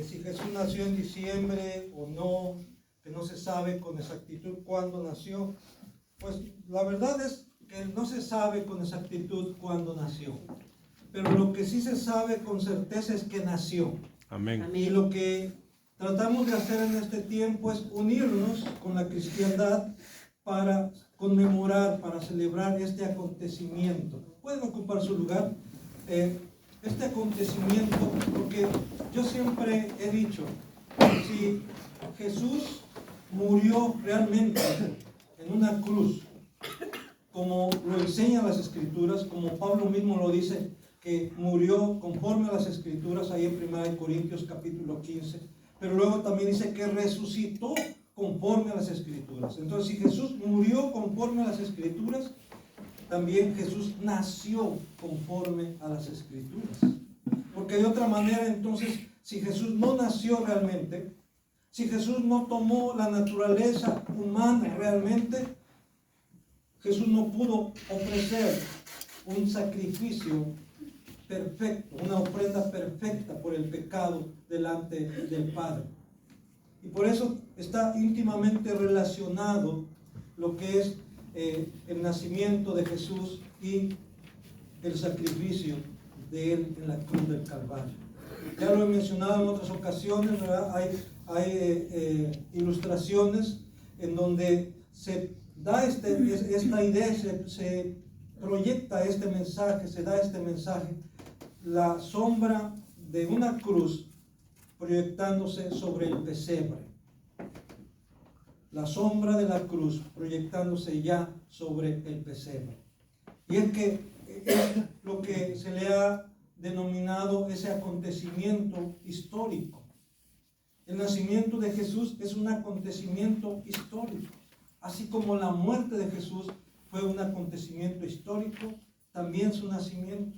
si Jesús nació en diciembre o no, que no se sabe con exactitud cuándo nació. Pues la verdad es que no se sabe con exactitud cuándo nació, pero lo que sí se sabe con certeza es que nació. Amén. Y lo que tratamos de hacer en este tiempo es unirnos con la cristiandad para conmemorar, para celebrar este acontecimiento. ¿Pueden ocupar su lugar? Este acontecimiento, porque yo siempre he dicho, si Jesús murió realmente en una cruz, como lo enseñan las Escrituras, como Pablo mismo lo dice, que murió conforme a las Escrituras, ahí en 1 Corintios capítulo 15, pero luego también dice que resucitó conforme a las Escrituras. Entonces, si Jesús murió conforme a las Escrituras, también Jesús nació conforme a las Escrituras. Porque de otra manera, entonces, si Jesús no nació realmente, si Jesús no tomó la naturaleza humana realmente, Jesús no pudo ofrecer un sacrificio perfecto, una ofrenda perfecta por el pecado delante del Padre. Y por eso está íntimamente relacionado lo que es el nacimiento de Jesús y el sacrificio de Él en la cruz del Calvario. Ya lo he mencionado en otras ocasiones, ¿verdad? Hay ilustraciones en donde se da esta idea, se proyecta este mensaje, se da este mensaje, la sombra de una cruz proyectándose sobre el pesebre. La sombra de la cruz proyectándose ya sobre el pesebre. Y es que es lo que se le ha denominado ese acontecimiento histórico. El nacimiento de Jesús es un acontecimiento histórico. Así como la muerte de Jesús fue un acontecimiento histórico, también su nacimiento.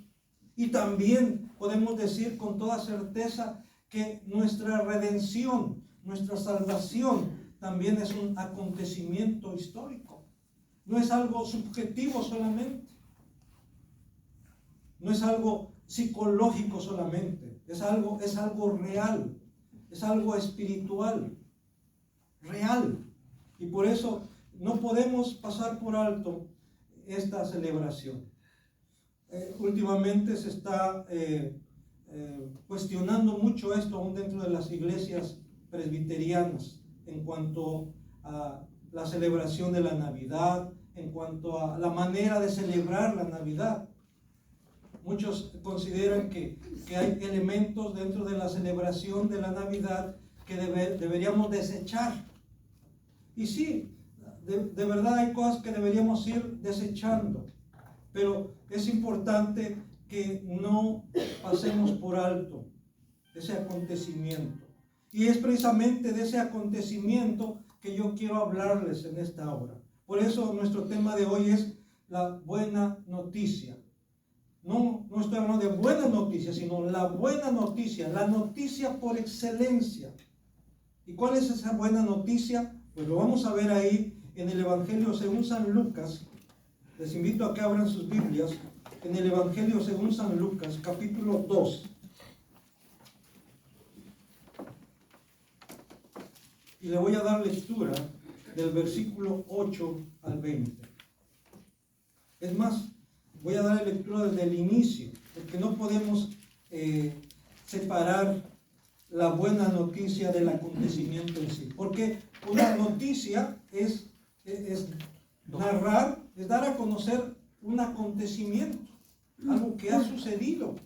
Y también podemos decir con toda certeza que nuestra redención, nuestra salvación, también es un acontecimiento histórico. No es algo subjetivo solamente. No es algo psicológico solamente. Es algo real. Es algo espiritual. Real. Y por eso no podemos pasar por alto esta celebración. Últimamente se está cuestionando mucho esto aún dentro de las iglesias presbiterianas en cuanto a la celebración de la Navidad, en cuanto a la manera de celebrar la Navidad. Muchos consideran que hay elementos dentro de la celebración de la Navidad que deberíamos desechar. Y sí, de verdad hay cosas que deberíamos ir desechando, pero es importante que no pasemos por alto ese acontecimiento. Y es precisamente de ese acontecimiento que yo quiero hablarles en esta hora. Por eso nuestro tema de hoy es la buena noticia. No estoy hablando de buenas noticias, sino la buena noticia, la noticia por excelencia. ¿Y cuál es esa buena noticia? Pues lo vamos a ver ahí en el Evangelio según San Lucas. Les invito a que abran sus Biblias en el Evangelio según San Lucas, capítulo 2. Y le voy a dar lectura del versículo 8 al 20. Es más, voy a dar lectura desde el inicio, porque no podemos separar la buena noticia del acontecimiento en sí. Porque una noticia es narrar, es dar a conocer un acontecimiento, algo que ha sucedido.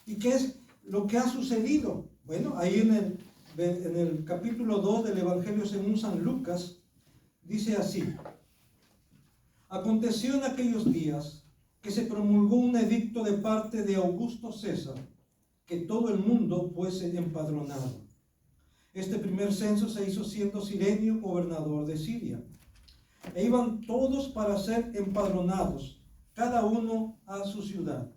¿Y qué es lo que ha sucedido? Bueno, ahí en el capítulo 2 del Evangelio según San Lucas, dice así: aconteció en aquellos días que se promulgó un edicto de parte de Augusto César, que todo el mundo fuese empadronado. Este primer censo se hizo siendo Cirenio gobernador de Siria. E iban todos para ser empadronados, cada uno a su ciudad.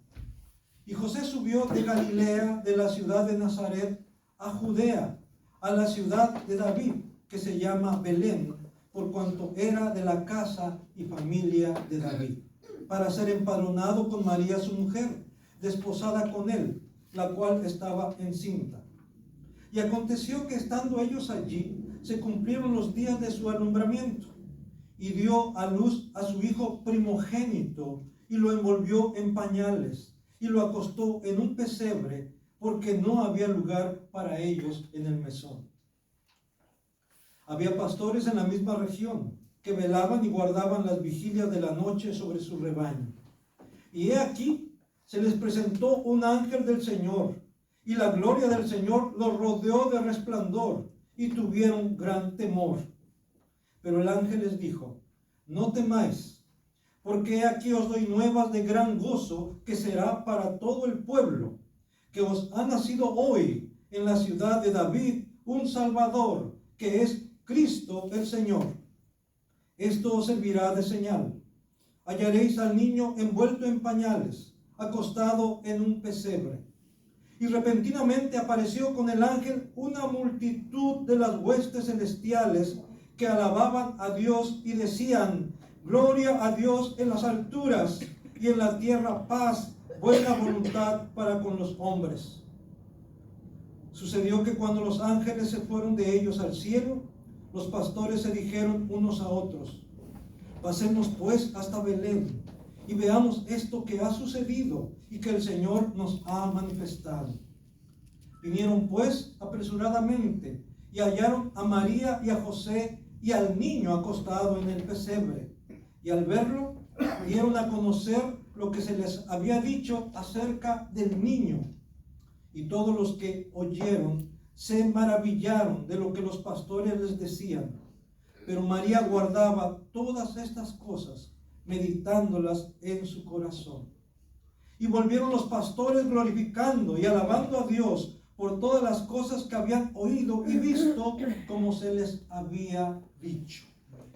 Y José subió de Galilea, de la ciudad de Nazaret, a Judea, a la ciudad de David, que se llama Belén, por cuanto era de la casa y familia de David, para ser empadronado con María su mujer, desposada con él, la cual estaba encinta. Y aconteció que estando ellos allí, se cumplieron los días de su alumbramiento, y dio a luz a su hijo primogénito, y lo envolvió en pañales, y lo acostó en un pesebre, porque no había lugar para ellos en el mesón. Había pastores en la misma región, que velaban y guardaban las vigilias de la noche sobre su rebaño. Y he aquí, se les presentó un ángel del Señor, y la gloria del Señor los rodeó de resplandor, y tuvieron gran temor. Pero el ángel les dijo: no temáis, porque he aquí os doy nuevas de gran gozo, que será para todo el pueblo, que os ha nacido hoy en la ciudad de David un Salvador, que es Cristo el Señor. Esto os servirá de señal. Hallaréis al niño envuelto en pañales, acostado en un pesebre. Y repentinamente apareció con el ángel una multitud de las huestes celestiales, que alababan a Dios y decían: gloria a Dios en las alturas, y en la tierra paz, buena voluntad para con los hombres. Sucedió que cuando los ángeles se fueron de ellos al cielo, los pastores se dijeron unos a otros: pasemos pues hasta Belén, y veamos esto que ha sucedido y que el Señor nos ha manifestado. Vinieron pues apresuradamente, y hallaron a María y a José y al niño acostado en el pesebre. Y al verlo, dieron a conocer lo que se les había dicho acerca del niño. Y todos los que oyeron se maravillaron de lo que los pastores les decían. Pero María guardaba todas estas cosas, meditándolas en su corazón. Y volvieron los pastores glorificando y alabando a Dios por todas las cosas que habían oído y visto, como se les había dicho.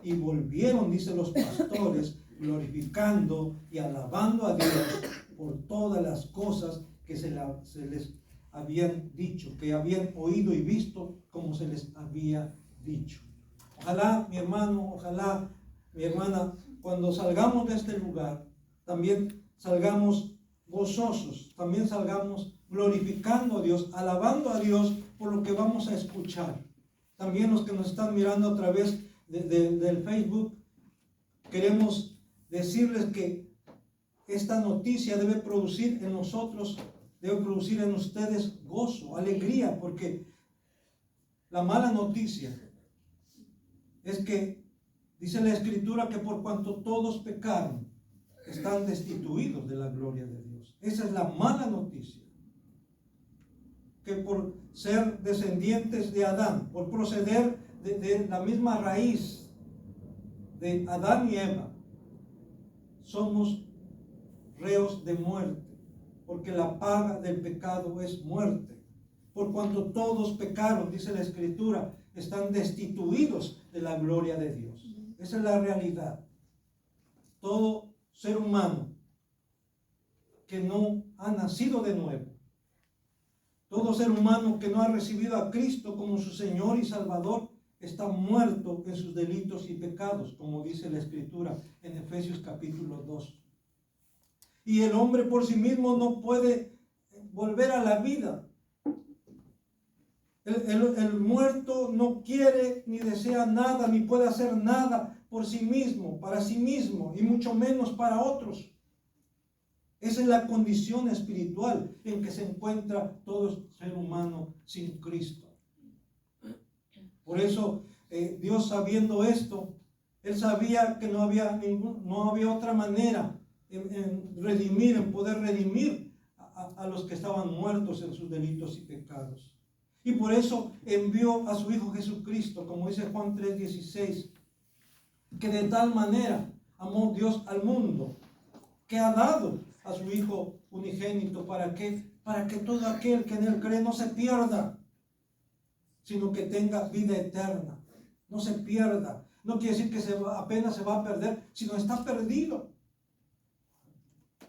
Y volvieron, dice, los pastores glorificando y alabando a Dios por todas las cosas que se les habían dicho, que habían oído y visto, como se les había dicho. Ojalá, mi hermano, ojalá, mi hermana, cuando salgamos de este lugar, también salgamos gozosos, también salgamos glorificando a Dios, alabando a Dios por lo que vamos a escuchar. También los que nos están mirando a través del Facebook, queremos decirles que esta noticia debe producir en nosotros, debe producir en ustedes gozo, alegría, porque la mala noticia es que dice la Escritura que por cuanto todos pecaron, están destituidos de la gloria de Dios. Esa es la mala noticia. Que por ser descendientes de Adán, por proceder de la misma raíz de Adán y Eva, somos reos de muerte, porque la paga del pecado es muerte. Por cuanto todos pecaron, dice la Escritura, están destituidos de la gloria de Dios. Esa es la realidad. Todo ser humano que no ha nacido de nuevo, todo ser humano que no ha recibido a Cristo como su Señor y Salvador, está muerto en sus delitos y pecados, como dice la Escritura en Efesios capítulo 2. Y el hombre por sí mismo no puede volver a la vida. El muerto no quiere ni desea nada, ni puede hacer nada por sí mismo, para sí mismo, y mucho menos para otros. Esa es la condición espiritual en que se encuentra todo ser humano sin Cristo. Por eso, Dios, sabiendo esto, Él sabía que no había otra manera en redimir, en poder redimir a los que estaban muertos en sus delitos y pecados. Y por eso envió a su Hijo Jesucristo, como dice Juan 3:16, que de tal manera amó Dios al mundo, que ha dado a su Hijo unigénito. ¿Para qué? Para que todo aquel que en Él cree no se pierda, sino que tenga vida eterna. No se pierda. No quiere decir que apenas se va a perder, sino está perdido.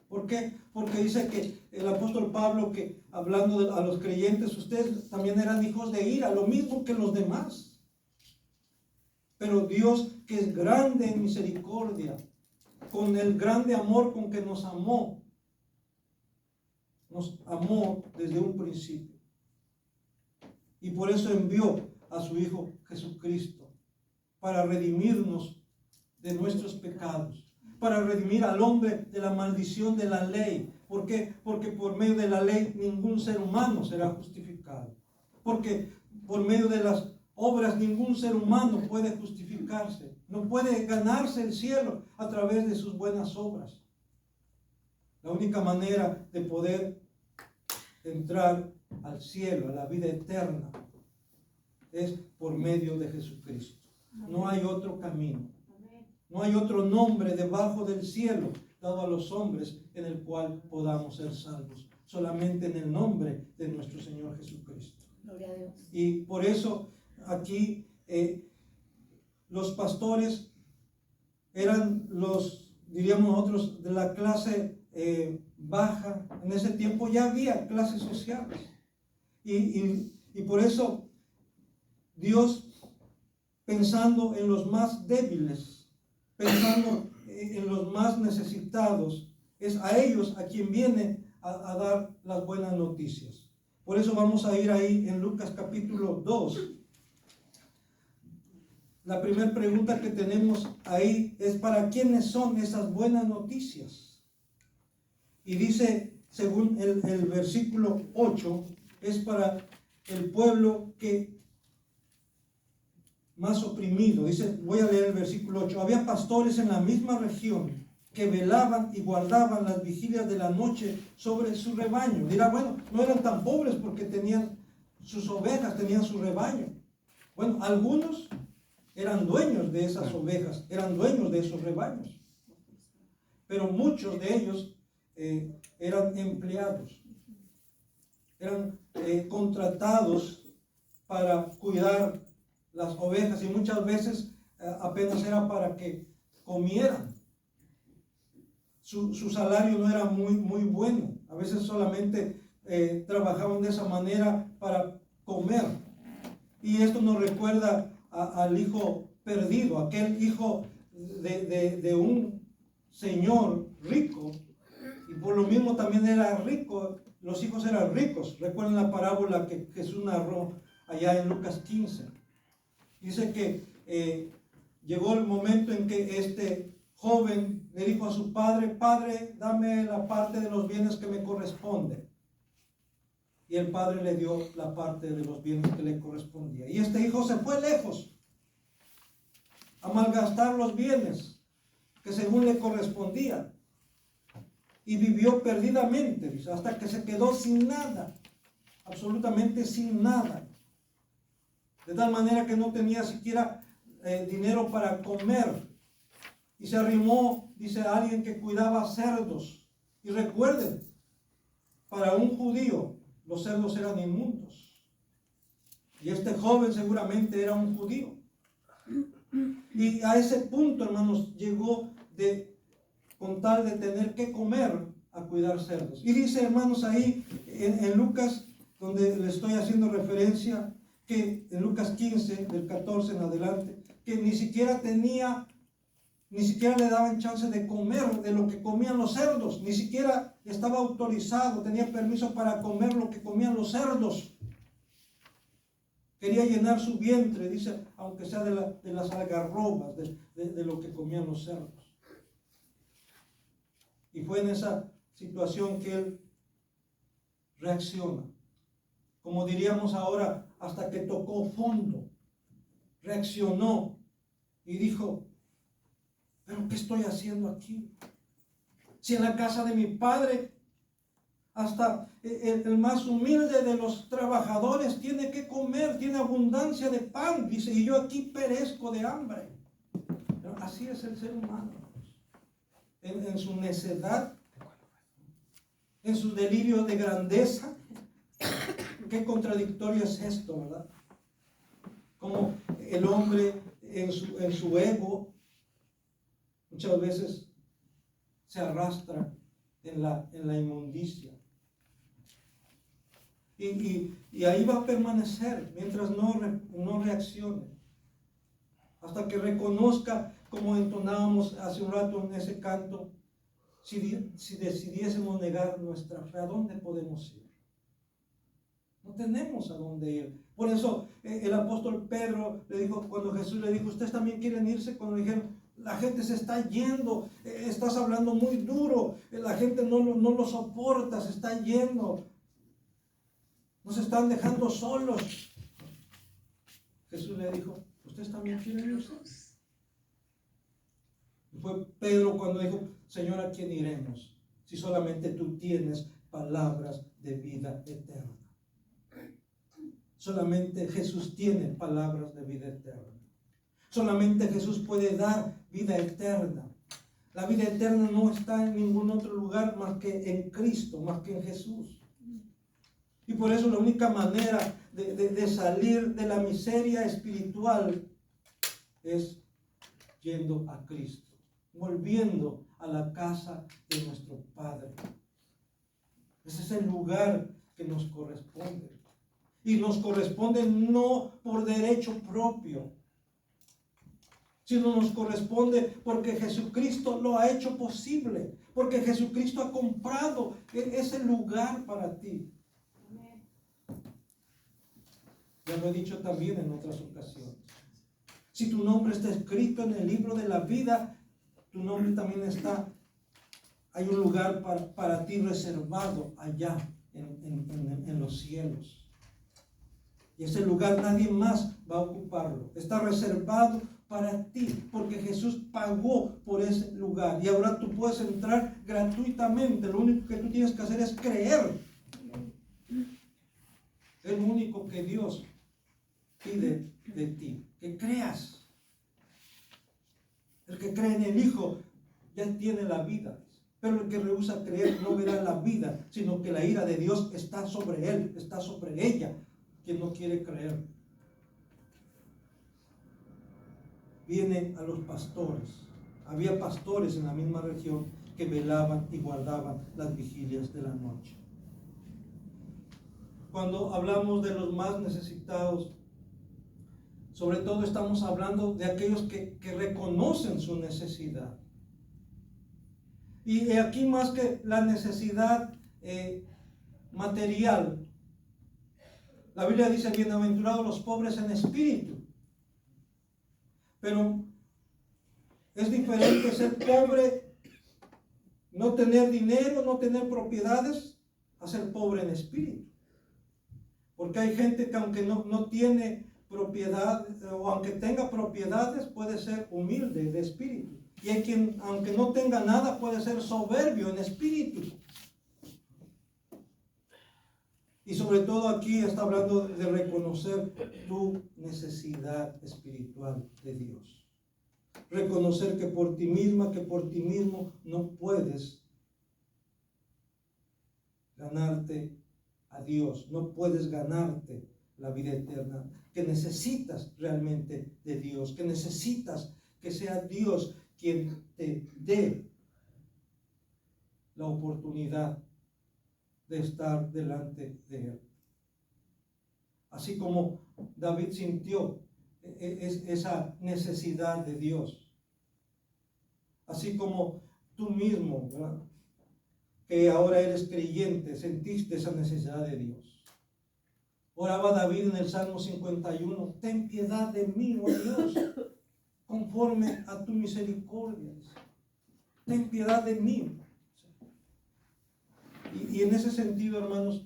¿Por qué? Porque dice que el apóstol Pablo, que hablando a los creyentes, ustedes también eran hijos de ira, lo mismo que los demás. Pero Dios, que es grande en misericordia, con el grande amor con que nos amó desde un principio. Y por eso envió a su Hijo Jesucristo, para redimirnos de nuestros pecados, para redimir al hombre de la maldición de la ley. ¿Por qué? Porque por medio de la ley ningún ser humano será justificado. Porque por medio de las obras ningún ser humano puede justificarse. No puede ganarse el cielo a través de sus buenas obras. La única manera de poder entrar al cielo, a la vida eterna, es por medio de Jesucristo. No hay otro camino. No hay otro nombre debajo del cielo dado a los hombres en el cual podamos ser salvos. Solamente en el nombre de nuestro Señor Jesucristo. Gloria a Dios. Y por eso aquí los pastores eran los, diríamos nosotros, de la clase baja. En ese tiempo ya había clases sociales. Y por eso Dios, pensando en los más débiles, pensando en los más necesitados, es a ellos a quien viene a dar las buenas noticias. Por eso vamos a ir ahí en Lucas capítulo 2. La primera pregunta que tenemos ahí es: ¿para quiénes son esas buenas noticias? Y dice, según el versículo 8, es para el pueblo que más oprimido. Dice, voy a leer el versículo 8. Había pastores en la misma región que velaban y guardaban las vigilias de la noche sobre su rebaño. Dirá, bueno, no eran tan pobres porque tenían sus ovejas, tenían su rebaño. Bueno, algunos eran dueños de esas ovejas, eran dueños de esos rebaños. Pero muchos de ellos eran empleados, eran contratados para cuidar las ovejas, y muchas veces apenas era para que comieran. Su salario no era muy bueno. A veces solamente trabajaban de esa manera para comer. Y esto nos recuerda al hijo perdido, aquel hijo de un señor rico, y por lo mismo también era rico. Los hijos eran ricos. Recuerden la parábola que Jesús narró allá en Lucas 15. Dice que llegó el momento en que este joven le dijo a su padre: Padre, dame la parte de los bienes que me corresponde. Y el padre le dio la parte de los bienes que le correspondía. Y este hijo se fue lejos a malgastar los bienes que según le correspondían. Y vivió perdidamente, dice, hasta que se quedó sin nada, absolutamente sin nada. De tal manera que no tenía siquiera dinero para comer. Y se arrimó, dice, a alguien que cuidaba cerdos. Y recuerden, para un judío, los cerdos eran inmundos. Y este joven seguramente era un judío. Y a ese punto, hermanos, llegó con tal de tener que comer, a cuidar cerdos. Y dice, hermanos, ahí en Lucas, donde le estoy haciendo referencia, que en Lucas 15, del 14 en adelante, que ni siquiera le daban chance de comer de lo que comían los cerdos, ni siquiera estaba autorizado, tenía permiso para comer lo que comían los cerdos. Quería llenar su vientre, dice, aunque sea de las algarrobas, de lo que comían los cerdos. Y fue en esa situación que él reacciona. Como diríamos ahora, hasta que tocó fondo, reaccionó y dijo: ¿pero qué estoy haciendo aquí? Si en la casa de mi padre hasta el más humilde de los trabajadores tiene que comer, tiene abundancia de pan, dice, y yo aquí perezco de hambre. Pero así es el ser humano, en su necedad, en su delirio de grandeza. Qué contradictorio es esto, ¿verdad? Como el hombre en su ego muchas veces se arrastra en la inmundicia. Y ahí va a permanecer mientras no reaccione. Hasta que reconozca, como entonábamos hace un rato en ese canto, si decidiésemos negar nuestra fe, ¿a dónde podemos ir? No tenemos a dónde ir. Por eso el apóstol Pedro le dijo, cuando Jesús le dijo, ¿ustedes también quieren irse? Cuando dijeron, la gente se está yendo, estás hablando muy duro, la gente no lo soporta, se está yendo, nos están dejando solos. Jesús le dijo, ¿ustedes también quieren irse? Y fue Pedro cuando dijo, Señor, ¿a quién iremos? Si solamente tú tienes palabras de vida eterna. Solamente Jesús tiene palabras de vida eterna. Solamente Jesús puede dar vida eterna. La vida eterna no está en ningún otro lugar más que en Cristo, más que en Jesús. Y por eso la única manera de salir de la miseria espiritual es yendo a Cristo, volviendo a la casa de nuestro Padre. Ese es el lugar que nos corresponde. Y nos corresponde no por derecho propio, sino nos corresponde porque Jesucristo lo ha hecho posible, porque Jesucristo ha comprado ese lugar para ti. Ya lo he dicho también en otras ocasiones. Si tu nombre está escrito en el libro de la vida, tu nombre también está, hay un lugar para ti reservado allá en los cielos. Y ese lugar nadie más va a ocuparlo. Está reservado para ti, porque Jesús pagó por ese lugar. Y ahora tú puedes entrar gratuitamente. Lo único que tú tienes que hacer es creer. Es lo único que Dios pide de ti, que creas. El que cree en el Hijo ya tiene la vida. Pero el que rehúsa creer no verá la vida, sino que la ira de Dios está sobre él, está sobre ella. Quien no quiere creer viene a los pastores. Había pastores en la misma región que velaban y guardaban las vigilias de la noche. Cuando hablamos de los más necesitados, sobre todo estamos hablando de aquellos que reconocen su necesidad. Y aquí más que la necesidad material, la Biblia dice, bienaventurados los pobres en espíritu. Pero es diferente ser pobre, no tener dinero, no tener propiedades, a ser pobre en espíritu. Porque hay gente que aunque no tiene propiedad, o aunque tenga propiedades, puede ser humilde de espíritu. Y hay quien, aunque no tenga nada, puede ser soberbio en espíritu. Y sobre todo aquí está hablando de reconocer tu necesidad espiritual de Dios. Reconocer que por ti misma, que por ti mismo no puedes ganarte a Dios, no puedes ganarte la vida eterna, que necesitas realmente de Dios, que necesitas que sea Dios quien te dé la oportunidad de estar delante de Él. Así como David sintió esa necesidad de Dios. Así como tú mismo, ¿verdad?, que ahora eres creyente, sentiste esa necesidad de Dios. Oraba David en el Salmo 51, ten piedad de mí, oh Dios, conforme a tu misericordia. Ten piedad de mí. Y en ese sentido, hermanos,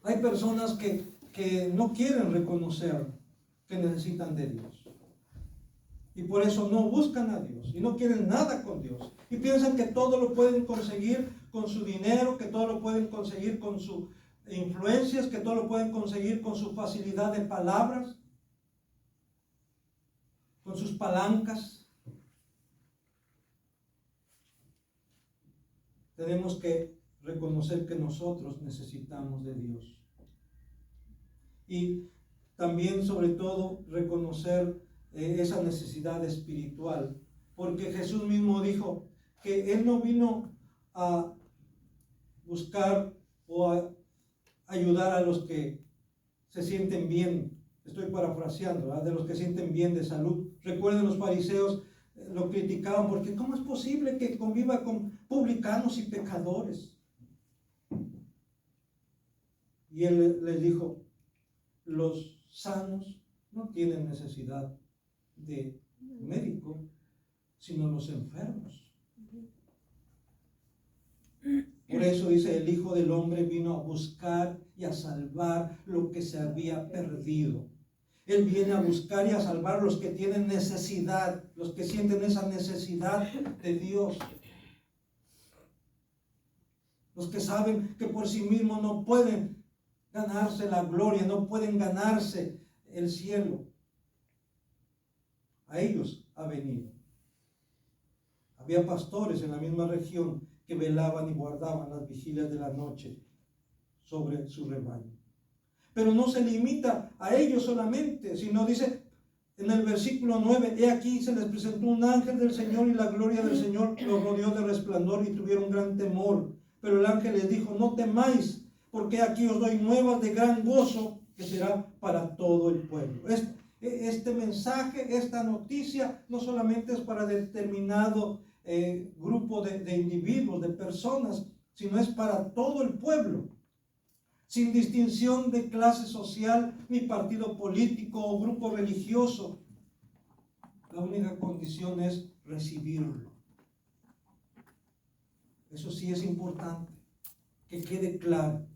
hay personas que no quieren reconocer que necesitan de Dios. Y por eso no buscan a Dios y no quieren nada con Dios. Y piensan que todo lo pueden conseguir con su dinero, que todo lo pueden conseguir con sus influencias, que todo lo pueden conseguir con su facilidad de palabras, con sus palancas. Tenemos que reconocer que nosotros necesitamos de Dios. Y también, sobre todo, reconocer esa necesidad espiritual. Porque Jesús mismo dijo que Él no vino a buscar o a ayudar a los que se sienten bien. Estoy parafraseando, ¿verdad?, de los que se sienten bien de salud. Recuerden, los fariseos lo criticaban porque ¿cómo es posible que conviva con publicanos y pecadores? Y él les dijo, los sanos no tienen necesidad de médico, sino los enfermos. Por eso dice, el Hijo del Hombre vino a buscar y a salvar lo que se había perdido. Él viene a buscar y a salvar los que tienen necesidad, los que sienten esa necesidad de Dios. Los que saben que por sí mismos no pueden ganarse la gloria, no pueden ganarse el cielo. A ellos ha venido. Había pastores en la misma región que velaban y guardaban las vigilias de la noche sobre su rebaño. Pero no se limita a ellos solamente, sino dice en el versículo 9, he aquí se les presentó un ángel del Señor y la gloria del Señor los rodeó de resplandor y tuvieron gran temor. Pero el ángel les dijo, no temáis, porque aquí os doy nuevas de gran gozo que será para todo el pueblo. Este mensaje, esta noticia, no solamente es para determinado grupo de individuos, de personas, sino es para todo el pueblo, sin distinción de clase social, ni partido político o grupo religioso. La única condición es recibirlo. Eso sí es importante, que quede claro.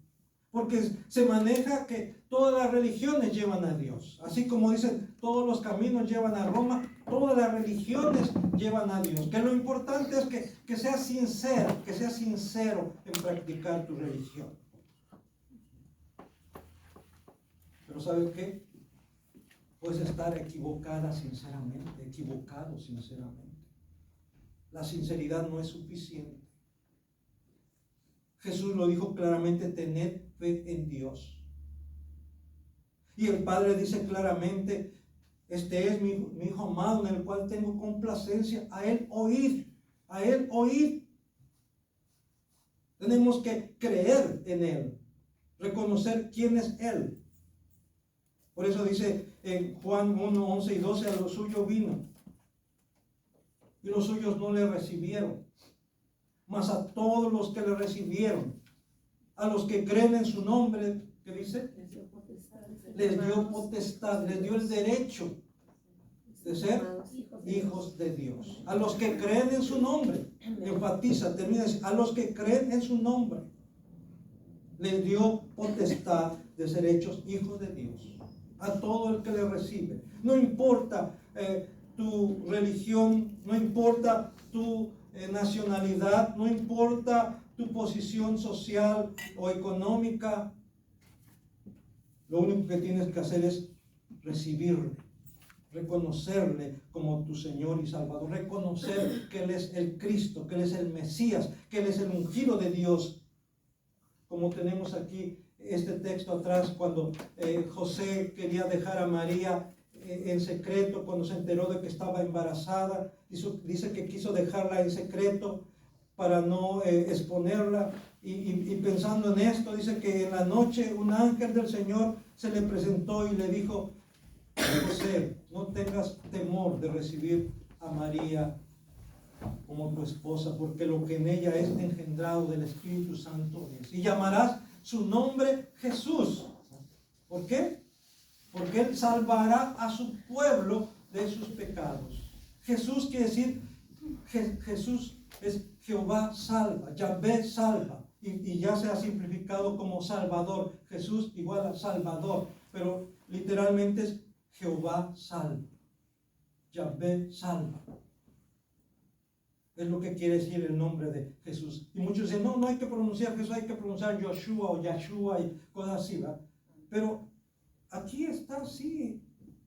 Porque se maneja que todas las religiones llevan a Dios. Así como dicen, todos los caminos llevan a Roma, todas las religiones llevan a Dios. Que lo importante es que seas sincero en practicar tu religión. Pero ¿sabes qué? Puedes estar equivocado sinceramente. La sinceridad no es suficiente. Jesús lo dijo claramente, tened fe en Dios. Y el Padre dice claramente, este es mi Hijo amado en el cual tengo complacencia, a Él oíd. Tenemos que creer en Él, reconocer quién es Él. Por eso dice en Juan 1, 11 y 12, a los suyos vino, y los suyos no le recibieron. Mas a todos los que le recibieron, a los que creen en su nombre, ¿qué dice? Les dio potestad, les dio el derecho de ser hijos de Dios. A los que creen en su nombre, enfatiza, termina, a los que creen en su nombre, les dio potestad de ser hechos hijos de Dios. A todo el que le recibe. No importa tu religión, no importa tu nacionalidad, no importa tu posición social o económica, lo único que tienes que hacer es recibirle, reconocerle como tu Señor y Salvador, reconocer que Él es el Cristo, que Él es el Mesías, que Él es el ungido de Dios, como tenemos aquí este texto atrás, cuando José quería dejar a María en secreto, cuando se enteró de que estaba embarazada, dice que quiso dejarla en secreto para no exponerla, y pensando en esto, dice que en la noche un ángel del Señor se le presentó y le dijo, José, no tengas temor de recibir a María como tu esposa, porque lo que en ella es engendrado del Espíritu Santo es, y llamarás su nombre Jesús. ¿Por qué? Porque Él salvará a su pueblo de sus pecados. Jesús quiere decir, Jesús es Jehová salva, Yahvé salva, y ya se ha simplificado como Salvador. Jesús igual a Salvador, pero literalmente es Jehová salva, Yahvé salva. Es lo que quiere decir el nombre de Jesús. Y muchos dicen, no hay que pronunciar Jesús, hay que pronunciar Yoshua o Yahshua y cosas así, ¿verdad? Pero aquí está, sí.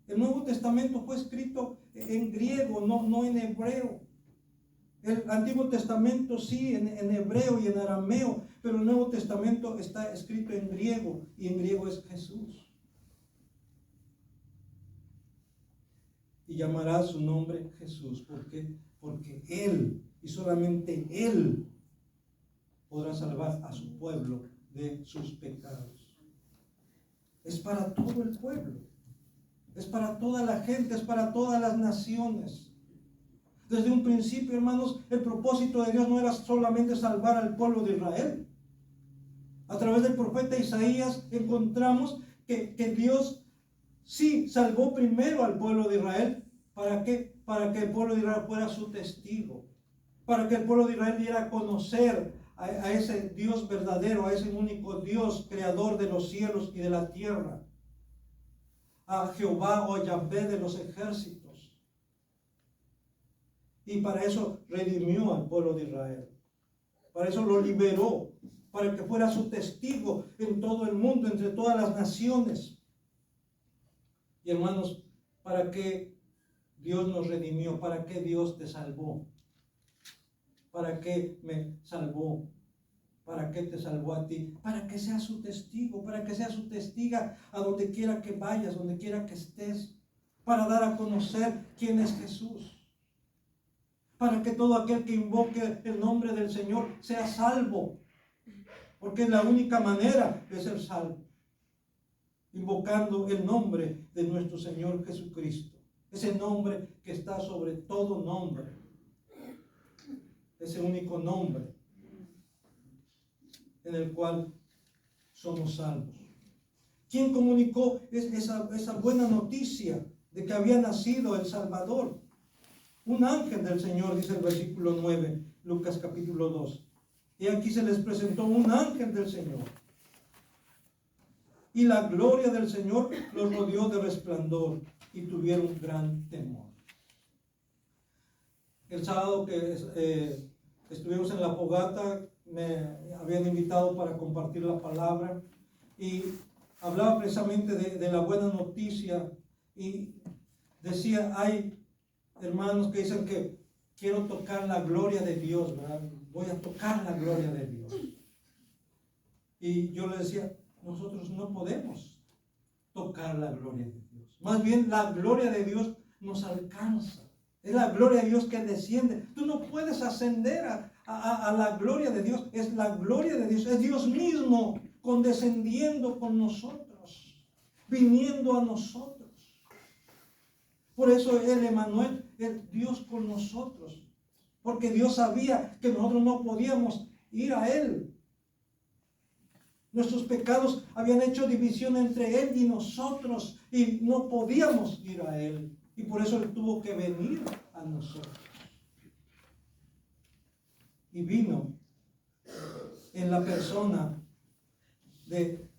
El Nuevo Testamento fue escrito en griego, no en hebreo. El Antiguo Testamento sí, en hebreo y en arameo, pero el Nuevo Testamento está escrito en griego, y en griego es Jesús. Y llamará su nombre Jesús, porque Él, y solamente Él, podrá salvar a su pueblo de sus pecados. Es para todo el pueblo, es para toda la gente, es para todas las naciones. Desde un principio, hermanos, el propósito de Dios no era solamente salvar al pueblo de Israel. A través del profeta Isaías encontramos que Dios sí salvó primero al pueblo de Israel. ¿Para qué? Para que el pueblo de Israel fuera su testigo. Para que el pueblo de Israel diera a conocer a ese Dios verdadero, a ese único Dios, creador de los cielos y de la tierra. A Jehová o Yahvé de los ejércitos. Y para eso redimió al pueblo de Israel. Para eso lo liberó. Para que fuera su testigo en todo el mundo, entre todas las naciones. Y hermanos, ¿para qué Dios nos redimió? ¿Para qué Dios te salvó? ¿Para qué me salvó? ¿Para qué te salvó a ti? Para que seas su testigo, para que seas su testiga a donde quiera que vayas, donde quiera que estés, para dar a conocer quién es Jesús. Para que todo aquel que invoque el nombre del Señor sea salvo, porque es la única manera de ser salvo, invocando el nombre de nuestro Señor Jesucristo, ese nombre que está sobre todo nombre, ese único nombre en el cual somos salvos. ¿Quién comunicó esa buena noticia de que había nacido el Salvador? Un ángel del Señor, dice el versículo 9, Lucas capítulo 2. Y aquí se les presentó un ángel del Señor. Y la gloria del Señor los rodeó de resplandor y tuvieron gran temor. El sábado que estuvimos en la fogata, me habían invitado para compartir la palabra y hablaba precisamente de la buena noticia y decía, hay hermanos que dicen que quiero tocar la gloria de Dios, ¿verdad? Voy a tocar la gloria de Dios. Y yo le decía, nosotros no podemos tocar la gloria de Dios. Más bien la gloria de Dios nos alcanza. Es la gloria de Dios que desciende. Tú no puedes ascender a la gloria de Dios. Es la gloria de Dios. Es Dios mismo condescendiendo con nosotros, viniendo a nosotros. Por eso el Emmanuel es Dios con nosotros. Porque Dios sabía que nosotros no podíamos ir a Él. Nuestros pecados habían hecho división entre Él y nosotros y no podíamos ir a Él. Y por eso Él tuvo que venir a nosotros. Y vino en la persona de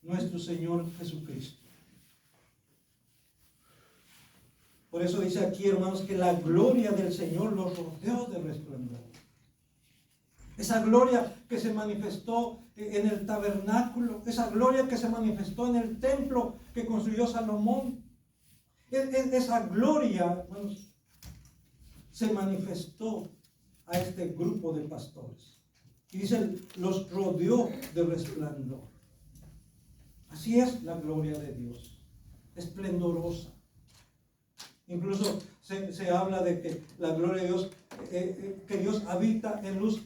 nuestro Señor Jesucristo. Por eso dice aquí, hermanos, que la gloria del Señor los rodeó de resplandor. Esa gloria que se manifestó en el tabernáculo, esa gloria que se manifestó en el templo que construyó Salomón, esa gloria, hermanos, se manifestó a este grupo de pastores. Y dice, los rodeó de resplandor. Así es la gloria de Dios, esplendorosa. Incluso se habla de que la gloria de Dios, que Dios habita en luz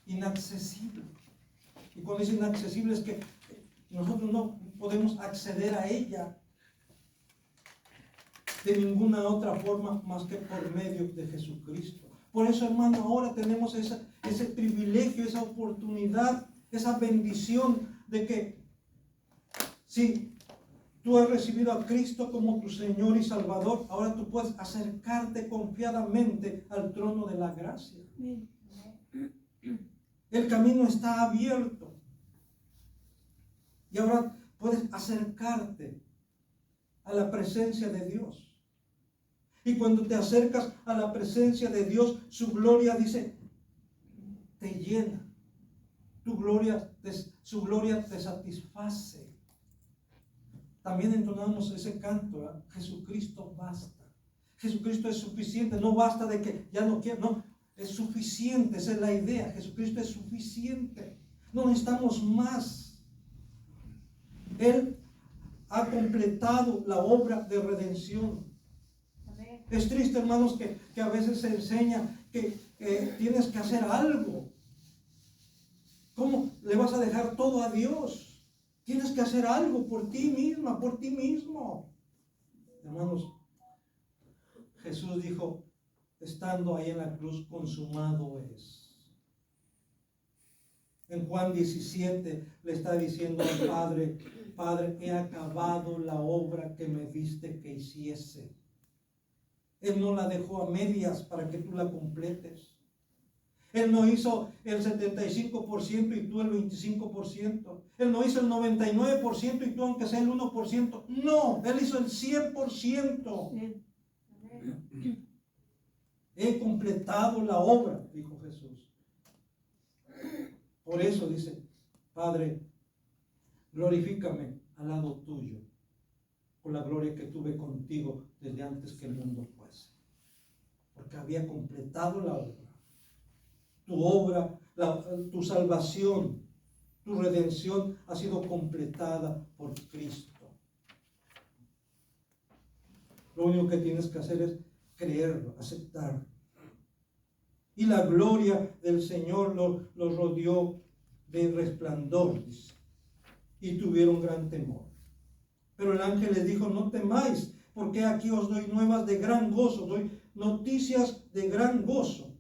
inaccesible. Y cuando dice inaccesible es que nosotros no podemos acceder a ella de ninguna otra forma más que por medio de Jesucristo. Por eso, hermano, ahora tenemos ese privilegio, esa oportunidad, esa bendición de que si tú has recibido a Cristo como tu Señor y Salvador, ahora tú puedes acercarte confiadamente al trono de la gracia. El camino está abierto. Y ahora puedes acercarte a la presencia de Dios. Y cuando te acercas a la presencia de Dios, su gloria, dice, te llena. Su gloria te satisface. También entonamos ese canto, ¿verdad? Jesucristo basta. Jesucristo es suficiente. No basta de que ya no quiero, no. Es suficiente, esa es la idea. Jesucristo es suficiente. No necesitamos más. Él ha completado la obra de redención. Amén. Es triste, hermanos, que a veces se enseña que tienes que hacer algo. ¿Cómo le vas a dejar todo a Dios? Tienes que hacer algo por ti misma, por ti mismo. Hermanos, Jesús dijo, estando ahí en la cruz, consumado es. En Juan 17 le está diciendo al Padre: Padre, he acabado la obra que me diste que hiciese. Él no la dejó a medias para que tú la completes. Él no hizo el 75% y tú el 25%. Él no hizo el 99% y tú aunque sea el 1%. No, Él hizo el 100%. He completado la obra, dijo Jesús. Por eso dice: Padre, glorifícame al lado tuyo, con la gloria que tuve contigo desde antes que el mundo fuese. Porque había completado la obra. Tu obra, tu salvación, tu redención ha sido completada por Cristo. Lo único que tienes que hacer es creerlo, aceptarlo. Y la gloria del Señor los rodeó de resplandor, dice, y tuvieron gran temor. Pero el ángel les dijo: no temáis, porque aquí os doy nuevas de gran gozo, doy noticias de gran gozo,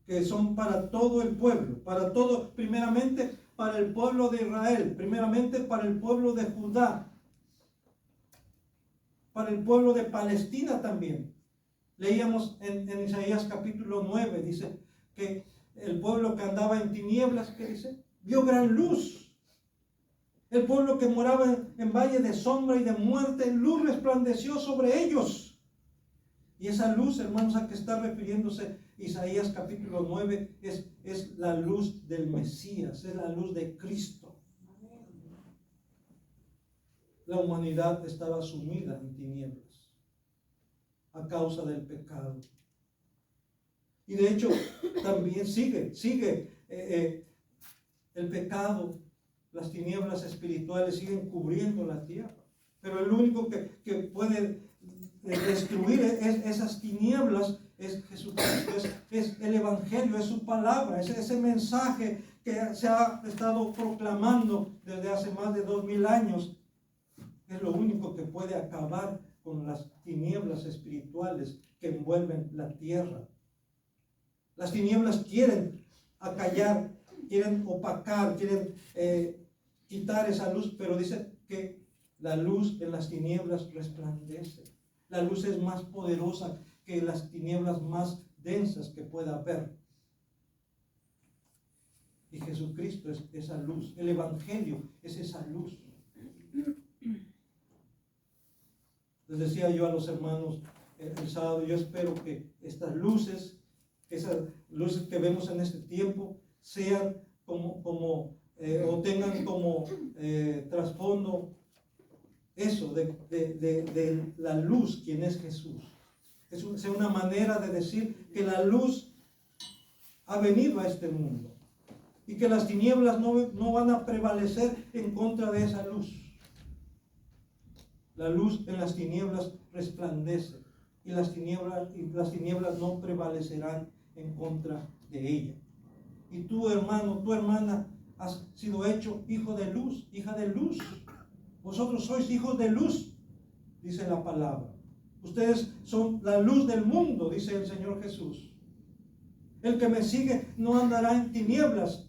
que son para todo el pueblo, para todo, primeramente para el pueblo de Israel, primeramente para el pueblo de Judá, para el pueblo de Palestina también. Leíamos en Isaías capítulo 9, dice que el pueblo que andaba en tinieblas, ¿qué dice? Vio gran luz. El pueblo que moraba en valle de sombra y de muerte, luz resplandeció sobre ellos. Y esa luz, hermanos, a que está refiriéndose Isaías capítulo 9, es la luz del Mesías, es la luz de Cristo. La humanidad estaba sumida en tinieblas a causa del pecado. Y de hecho, también sigue el pecado, las tinieblas espirituales siguen cubriendo la tierra. Pero el único que puede destruir esas tinieblas es Jesucristo, es el Evangelio, es su palabra, es ese mensaje que se ha estado proclamando desde hace más de 2000 años. Es lo único que puede acabar con las tinieblas espirituales que envuelven la tierra. Las tinieblas quieren acallar, quieren opacar, quieren quitar esa luz, pero dice que la luz en las tinieblas resplandece. La luz es más poderosa que las tinieblas más densas que pueda haber. Y Jesucristo es esa luz. El Evangelio es esa luz. Les decía yo a los hermanos el sábado: yo espero que estas luces, esas luces que vemos en este tiempo, sean o tengan como trasfondo eso de la luz, quien es Jesús. Sea una manera de decir que la luz ha venido a este mundo y que las tinieblas no van a prevalecer en contra de esa luz. La luz en las tinieblas resplandece y las tinieblas no prevalecerán en contra de ella. Y tú, hermano, tu hermana, has sido hecho hijo de luz, hija de luz. Vosotros sois hijos de luz, dice la palabra. Ustedes son la luz del mundo, dice el Señor Jesús. El que me sigue no andará en tinieblas,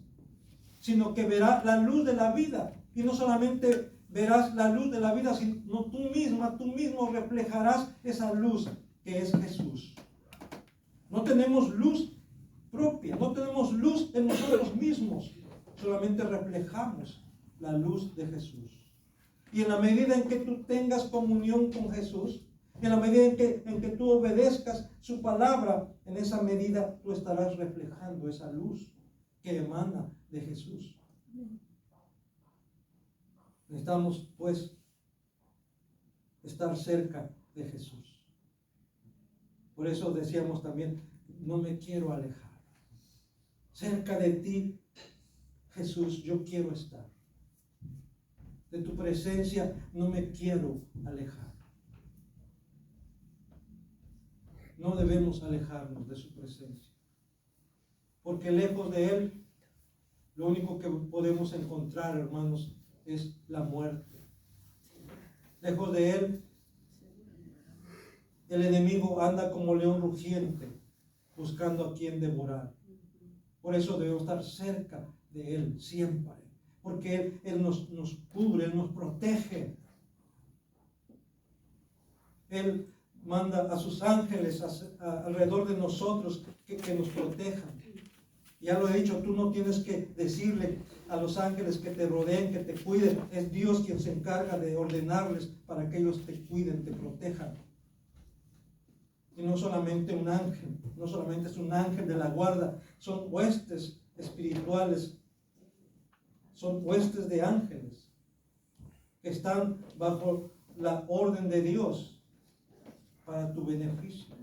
sino que verá la luz de la vida. Y no solamente verás la luz de la vida, sino tú mismo reflejarás esa luz que es Jesús. No tenemos luz propia, no tenemos luz en nosotros mismos, solamente reflejamos la luz de Jesús. Y en la medida en que tú tengas comunión con Jesús, en la medida en que tú obedezcas su palabra, en esa medida tú estarás reflejando esa luz que emana de Jesús. Necesitamos, pues, estar cerca de Jesús. Por eso decíamos también: no me quiero alejar. Cerca de ti, Jesús, yo quiero estar. De tu presencia no me quiero alejar. No debemos alejarnos de su presencia, porque lejos de Él, lo único que podemos encontrar, hermanos, es la muerte. Lejos de Él, el enemigo anda como león rugiente, buscando a quien devorar. Por eso debemos estar cerca de Él siempre, porque Él nos cubre, Él nos protege. Él manda a sus ángeles alrededor de nosotros que nos protejan. Ya lo he dicho, tú no tienes que decirle a los ángeles que te rodeen, que te cuiden. Es Dios quien se encarga de ordenarles para que ellos te cuiden, te protejan. Y no solamente un ángel, no solamente es un ángel de la guarda, son huestes espirituales, son huestes de ángeles que están bajo la orden de Dios para tu beneficio.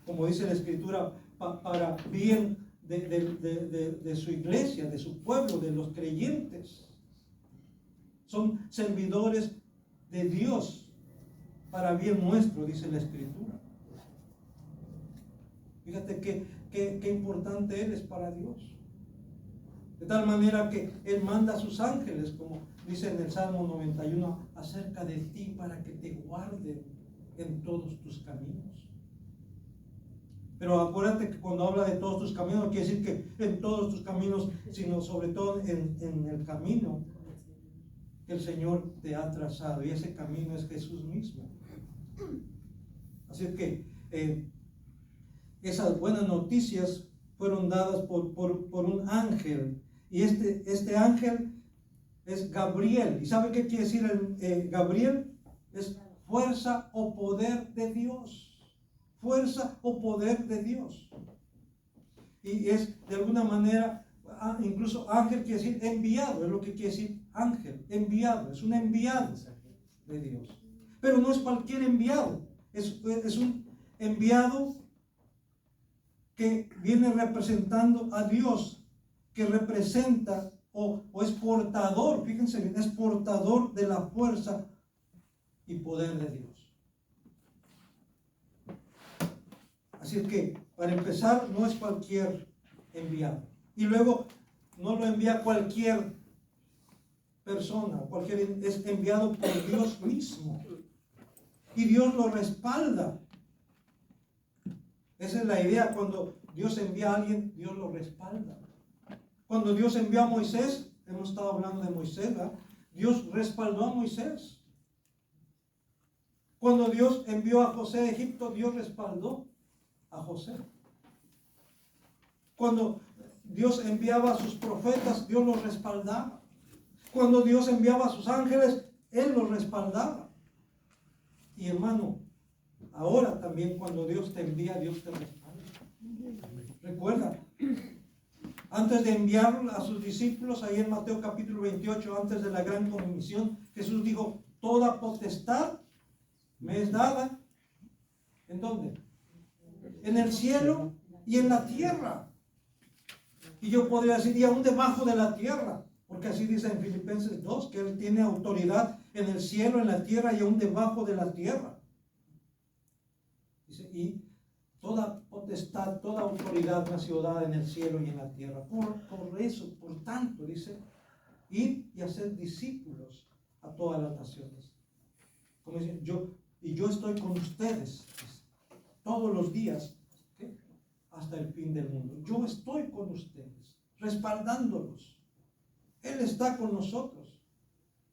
Como dice la Escritura, para bien de su iglesia, de su pueblo, de los creyentes. Son servidores de Dios para bien nuestro, dice la Escritura. Fíjate qué importante eres para Dios. De tal manera que Él manda a sus ángeles, como dice en el Salmo 91, acerca de ti para que te guarden en todos tus caminos. Pero acuérdate que cuando habla de todos tus caminos, no quiere decir que en todos tus caminos, sino sobre todo en el camino que el Señor te ha trazado. Y ese camino es Jesús mismo. Así que esas buenas noticias fueron dadas por un ángel. Y este ángel es Gabriel. ¿Y sabe qué quiere decir Gabriel? Es fuerza o poder de Dios. Fuerza o poder de Dios. Y es de alguna manera, incluso ángel quiere decir enviado, es lo que quiere decir ángel, enviado, es un enviado de Dios. Pero no es cualquier enviado, es un enviado que viene representando a Dios, que representa o es portador, fíjense bien, es portador de la fuerza y poder de Dios. Así es que, para empezar, no es cualquier enviado. Y luego, no lo envía cualquier persona, es enviado por Dios mismo. Y Dios lo respalda. Esa es la idea, cuando Dios envía a alguien, Dios lo respalda. Cuando Dios envió a Moisés, hemos estado hablando de Moisés, ¿verdad? Dios respaldó a Moisés. Cuando Dios envió a José a Egipto, Dios respaldó a José. Cuando Dios enviaba a sus profetas, Dios los respaldaba. Cuando Dios enviaba a sus ángeles, Él los respaldaba. Y hermano, ahora también cuando Dios te envía, Dios te respalda. Recuerda, antes de enviar a sus discípulos, ahí en Mateo capítulo 28, antes de la gran comisión, Jesús dijo, toda potestad me es dada. ¿En dónde? En el cielo y en la tierra. Y yo podría decir, y aún debajo de la tierra, porque así dice en Filipenses 2, que Él tiene autoridad en el cielo, en la tierra y aún debajo de la tierra. Dice, y toda potestad, toda autoridad me ha sido dada en el cielo y en la tierra. Por eso, por tanto, dice, ir y hacer discípulos a todas las naciones. Como dice, yo estoy con ustedes todos los días, ¿qué? Hasta el fin del mundo. Yo estoy con ustedes, respaldándolos. Él está con nosotros,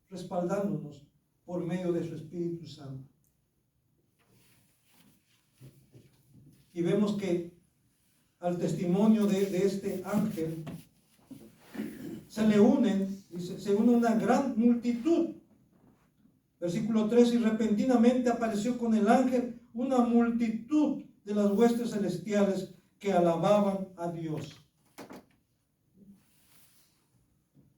respaldándonos por medio de su Espíritu Santo. Y vemos que al testimonio de este ángel se le unen, se une una gran multitud. Versículo 3, y repentinamente apareció con el ángel una multitud de las huestes celestiales que alababan a Dios.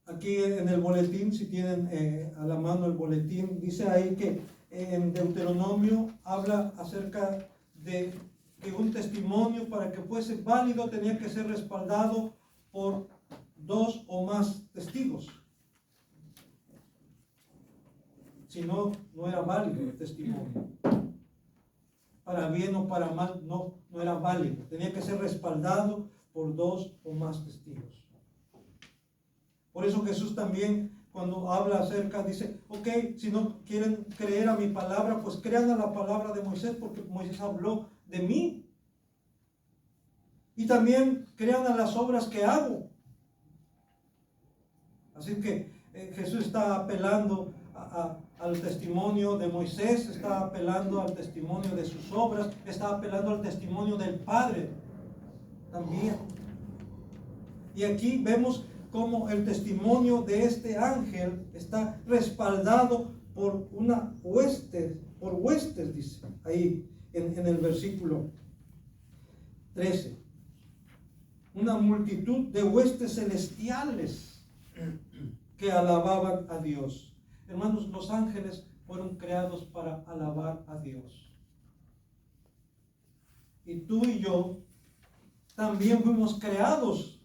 Aquí en el boletín, si tienen a la mano el boletín, dice ahí que en Deuteronomio habla acerca de que un testimonio para que fuese válido tenía que ser respaldado por 2 o más testigos. Si no, no era válido el testimonio. Para bien o para mal, no era válido. Tenía que ser respaldado por 2 o más testigos. Por eso Jesús también, cuando habla acerca, dice, ok, si no quieren creer a mi palabra, pues crean a la palabra de Moisés, porque Moisés habló de mí. Y también crean a las obras que hago. Así que Jesús está apelando al testimonio de Moisés, está apelando al testimonio de sus obras, está apelando al testimonio del Padre también. Y aquí vemos cómo el testimonio de este ángel está respaldado por una huestes, dice ahí en el versículo 13. Una multitud de huestes celestiales que alababan a Dios. Hermanos, los ángeles fueron creados para alabar a Dios. Y tú y yo también fuimos creados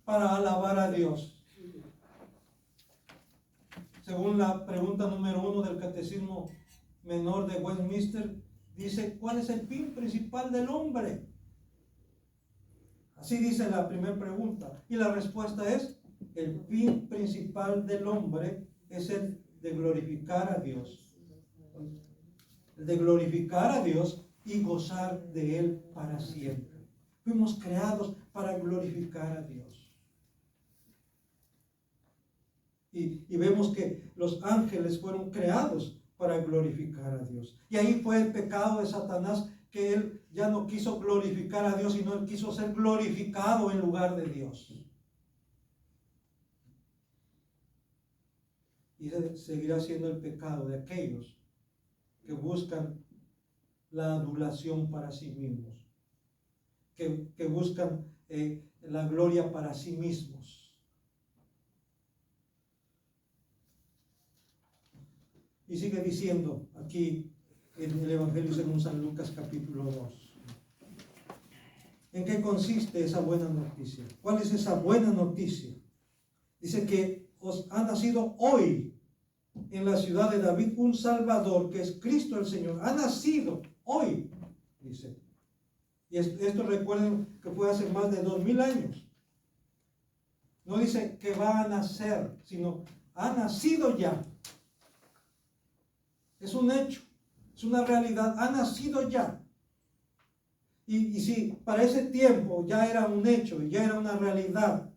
para alabar a Dios. Según la pregunta número 1 del Catecismo Menor de Westminster, dice, ¿cuál es el fin principal del hombre? Así dice la primera pregunta. Y la respuesta es, el fin principal del hombre es el de glorificar a Dios. El de glorificar a Dios y gozar de Él para siempre. Fuimos creados para glorificar a Dios. Y vemos que los ángeles fueron creados para glorificar a Dios. Y ahí fue el pecado de Satanás, que él ya no quiso glorificar a Dios, sino él quiso ser glorificado en lugar de Dios. Y seguirá siendo el pecado de aquellos que buscan la adulación para sí mismos, que buscan la gloria para sí mismos. Y sigue diciendo aquí en el Evangelio según San Lucas capítulo 2. ¿En qué consiste esa buena noticia? ¿Cuál es esa buena noticia? Dice que os ha nacido hoy en la ciudad de David un Salvador, que es Cristo el Señor. Ha nacido hoy, dice. Y esto recuerden que fue hace más de 2000 años. No dice que va a nacer, sino ha nacido ya. Es un hecho, es una realidad, ha nacido ya. Y si para ese tiempo ya era un hecho, ya era una realidad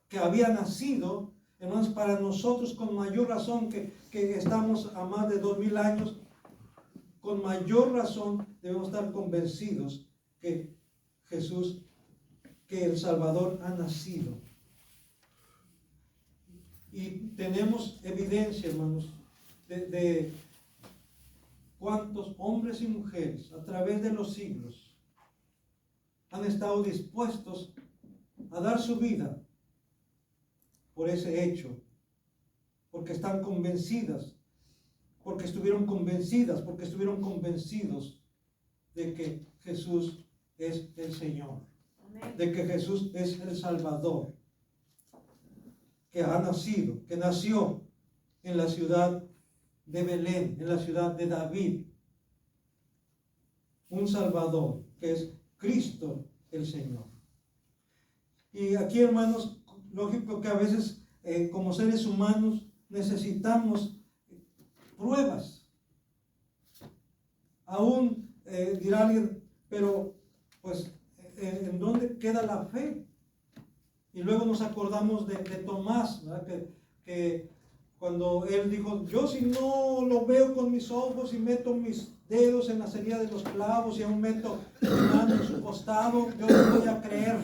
que había nacido, hermanos, para nosotros con mayor razón que estamos a más de 2000 años, con mayor razón debemos estar convencidos que Jesús, que el Salvador ha nacido. Y tenemos evidencia, hermanos, de cuántos hombres y mujeres a través de los siglos han estado dispuestos a dar su vida por ese hecho, porque están convencidas, porque estuvieron convencidos de que Jesús es el Señor, de que Jesús es el Salvador, que ha nacido, que nació en la ciudad de Belén, en la ciudad de David, un Salvador, que es Cristo el Señor. Y aquí, hermanos, lógico que a veces como seres humanos necesitamos pruebas. Aún dirá alguien, pero pues ¿en dónde queda la fe? Y luego nos acordamos de Tomás, ¿verdad? Que cuando él dijo, yo si no lo veo con mis ojos y meto mis dedos en las heridas de los clavos y aún meto mi mano en su costado, yo no voy a creer.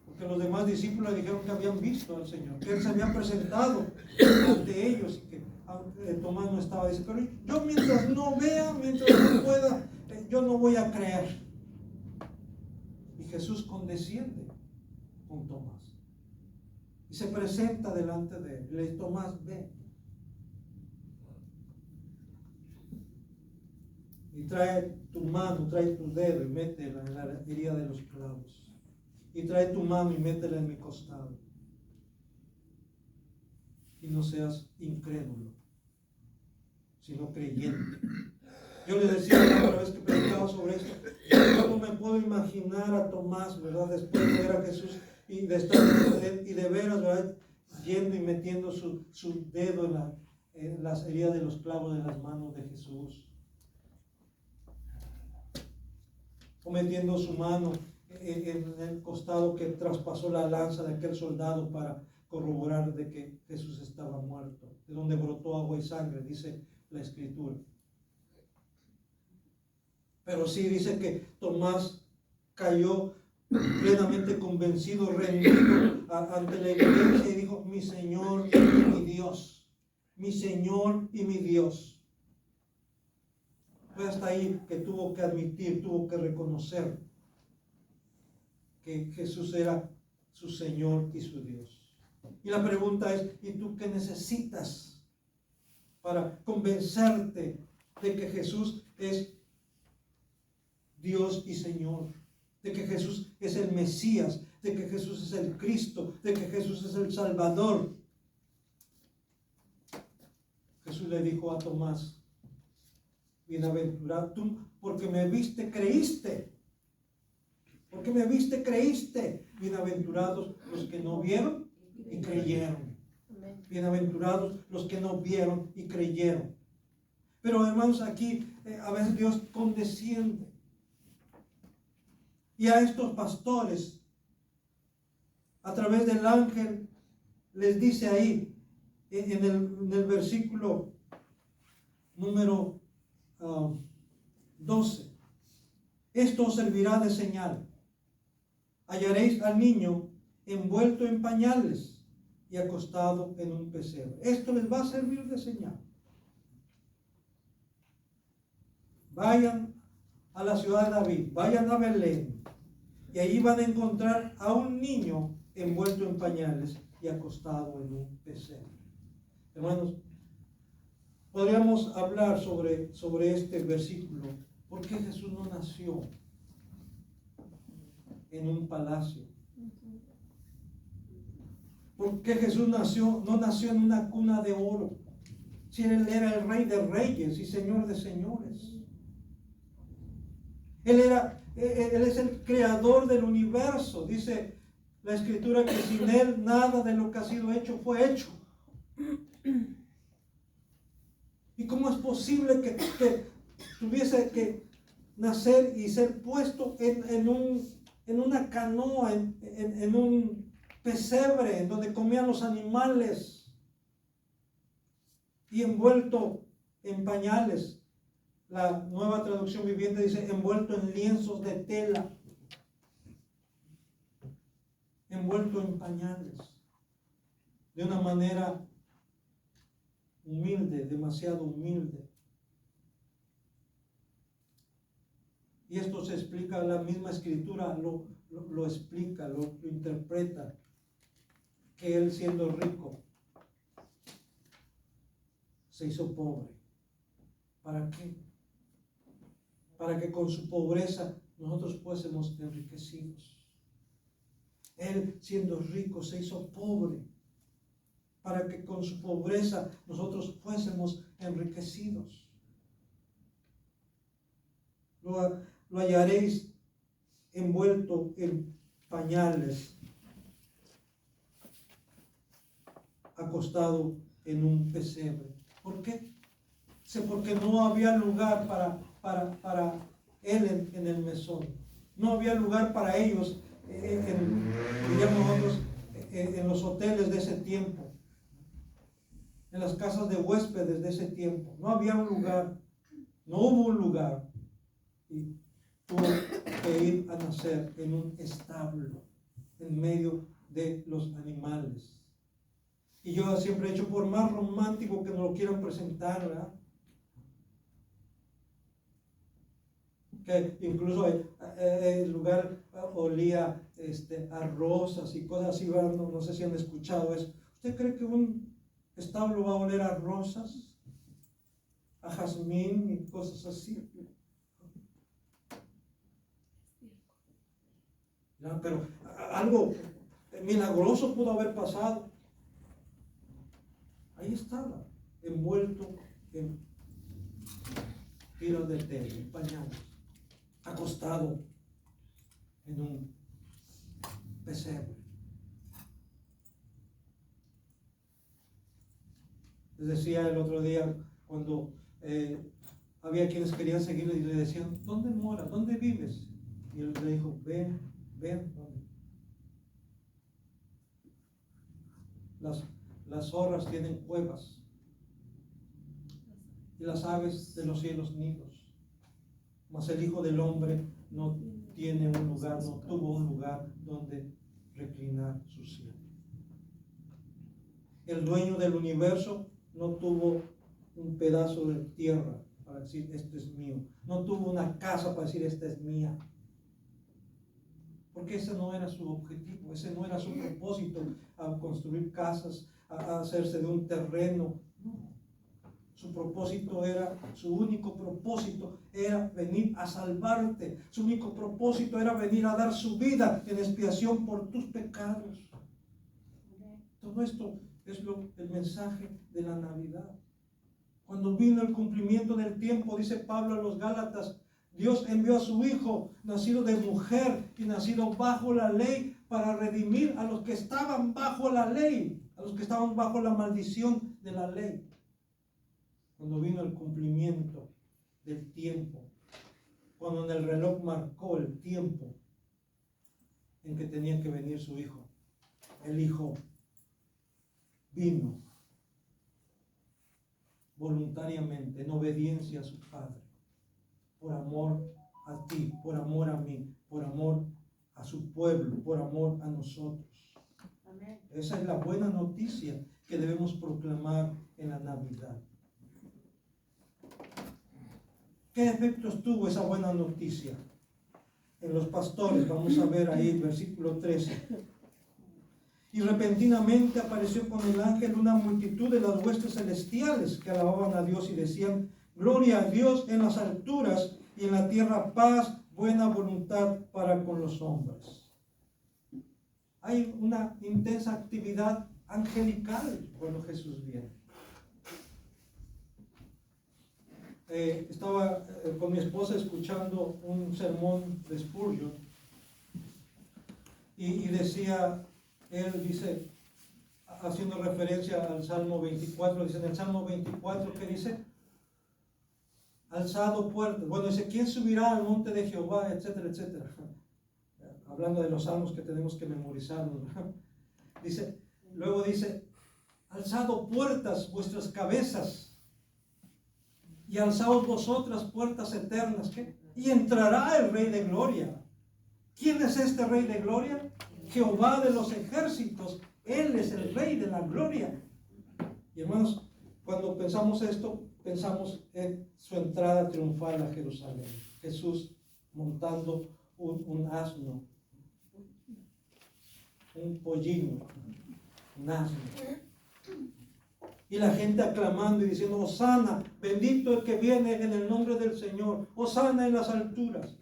Porque los demás discípulos dijeron que habían visto al Señor, que Él se había presentado ante ellos y que Tomás no estaba. Dice, pero yo mientras no vea, mientras no pueda, yo no voy a creer. Y Jesús condesciende con Tomás y se presenta delante de él. Le dice, Tomás, ven. Y trae tu mano, trae tu dedo y métela en la herida de los clavos. Y trae tu mano y métela en mi costado. Y no seas incrédulo, sino creyente. Yo le decía la otra vez que predicaba sobre esto, yo no me puedo imaginar a Tomás, ¿verdad? Después de ver a Jesús y de estar y de veras, ¿verdad? Yendo y metiendo su dedo en las heridas de los clavos de las manos de Jesús. O metiendo su mano en el costado que traspasó la lanza de aquel soldado para corroborar de que Jesús estaba muerto, de donde brotó agua y sangre, dice la Escritura. Pero sí dice que Tomás cayó plenamente convencido, rendido ante la evidencia y dijo: mi Señor y mi Dios, mi Señor y mi Dios. Fue hasta ahí que tuvo que admitir, tuvo que reconocer que Jesús era su Señor y su Dios. Y la pregunta es: ¿y tú qué necesitas para convencerte de que Jesús es Dios y Señor? De que Jesús es el Mesías, de que Jesús es el Cristo, de que Jesús es el Salvador. Jesús le dijo a Tomás: bienaventurado tú, porque me viste, creíste. Porque me viste, creíste. Bienaventurados los que no vieron y creyeron. Bienaventurados los que no vieron y creyeron. Pero hermanos, aquí a veces Dios condesciende. Y a estos pastores, a través del ángel, les dice ahí, en el versículo número 12, esto os servirá de señal. Hallaréis al niño envuelto en pañales y acostado en un pesebre. Esto les va a servir de señal. Vayan a la ciudad de David, vayan a Belén, y allí van a encontrar a un niño envuelto en pañales y acostado en un pesebre. Hermanos, podríamos hablar sobre este versículo. ¿Por qué Jesús no nació en un palacio? ¿Por qué Jesús no nació en una cuna de oro? Si Él era el Rey de Reyes y Señor de Señores. Él es el creador del universo. Dice la Escritura que sin Él nada de lo que ha sido hecho fue hecho. ¿Y cómo es posible que tuviese que nacer y ser puesto en una canoa, en un pesebre, en donde comían los animales, y envuelto en pañales? La Nueva Traducción Viviente dice envuelto en lienzos de tela, envuelto en pañales, de una manera humilde, demasiado humilde. Y esto se explica, la misma Escritura lo explica, lo interpreta, que Él, siendo rico, se hizo pobre. ¿Para qué? Para que con su pobreza nosotros fuésemos enriquecidos. Él, siendo rico, se hizo pobre para que con su pobreza nosotros fuésemos enriquecidos. Lo hallaréis envuelto en pañales, acostado en un pesebre. ¿Por qué? Porque no había lugar para él en el mesón. No había lugar para ellos, diríamos nosotros, en los hoteles de ese tiempo, en las casas de huéspedes de ese tiempo. No había un lugar, no hubo un lugar, y tuvo que ir a nacer en un establo, en medio de los animales. Y yo siempre he hecho, por más romántico que nos lo quieran presentar, ¿verdad?, que incluso el lugar olía a rosas y cosas así, no sé si han escuchado eso. ¿Usted cree que un establo va a oler a rosas, a jazmín y cosas así? No, pero algo milagroso pudo haber pasado. Ahí estaba, envuelto en tiras de tela, en pañales, acostado en un pesebre. Les decía el otro día, cuando había quienes querían seguirle y le decían: ¿dónde moras? ¿Dónde vives? Y él le dijo: ven Vean. Las zorras tienen cuevas y las aves de los cielos nidos. Mas el Hijo del Hombre no tiene un lugar, no tuvo un lugar donde reclinar su silla. El dueño del universo no tuvo un pedazo de tierra para decir, esto es mío. No tuvo una casa para decir, esta es mía. Porque ese no era su objetivo, ese no era su propósito, a construir casas, a hacerse de un terreno. No. Su propósito era, su único propósito era venir a salvarte. Su único propósito era venir a dar su vida en expiación por tus pecados. Todo esto es el mensaje de la Navidad. Cuando vino el cumplimiento del tiempo, dice Pablo a los Gálatas, Dios envió a su Hijo, nacido de mujer y nacido bajo la ley, para redimir a los que estaban bajo la ley, a los que estaban bajo la maldición de la ley. Cuando vino el cumplimiento del tiempo, cuando en el reloj marcó el tiempo en que tenía que venir su Hijo, el Hijo vino voluntariamente, en obediencia a su Padre, por amor a ti, por amor a mí, por amor a su pueblo, por amor a nosotros. Amén. Esa es la buena noticia que debemos proclamar en la Navidad. ¿Qué efectos tuvo esa buena noticia en los pastores? Vamos a ver ahí el versículo 13. Y repentinamente apareció con el ángel una multitud de las huestes celestiales que alababan a Dios y decían, gloria a Dios en las alturas y en la tierra paz, buena voluntad para con los hombres. Hay una intensa actividad angelical cuando Jesús viene. Estaba con mi esposa escuchando un sermón de Spurgeon y decía, él dice, haciendo referencia al Salmo 24, dice en el Salmo 24, ¿qué dice? Alzado puertas. Bueno, dice, ¿quién subirá al monte de Jehová? Etcétera, etcétera. Hablando de los salmos que tenemos que memorizar. Dice, luego dice, alzado puertas vuestras cabezas y alzaos vosotras puertas eternas. ¿Qué? Y entrará el Rey de Gloria. ¿Quién es este Rey de Gloria? Jehová de los ejércitos. Él es el Rey de la Gloria. Y hermanos, cuando pensamos esto, pensamos en su entrada triunfal a Jerusalén. Jesús montando un asno, un pollino, un asno. Y la gente aclamando y diciendo, Hosana, bendito el que viene en el nombre del Señor. Hosana en las alturas.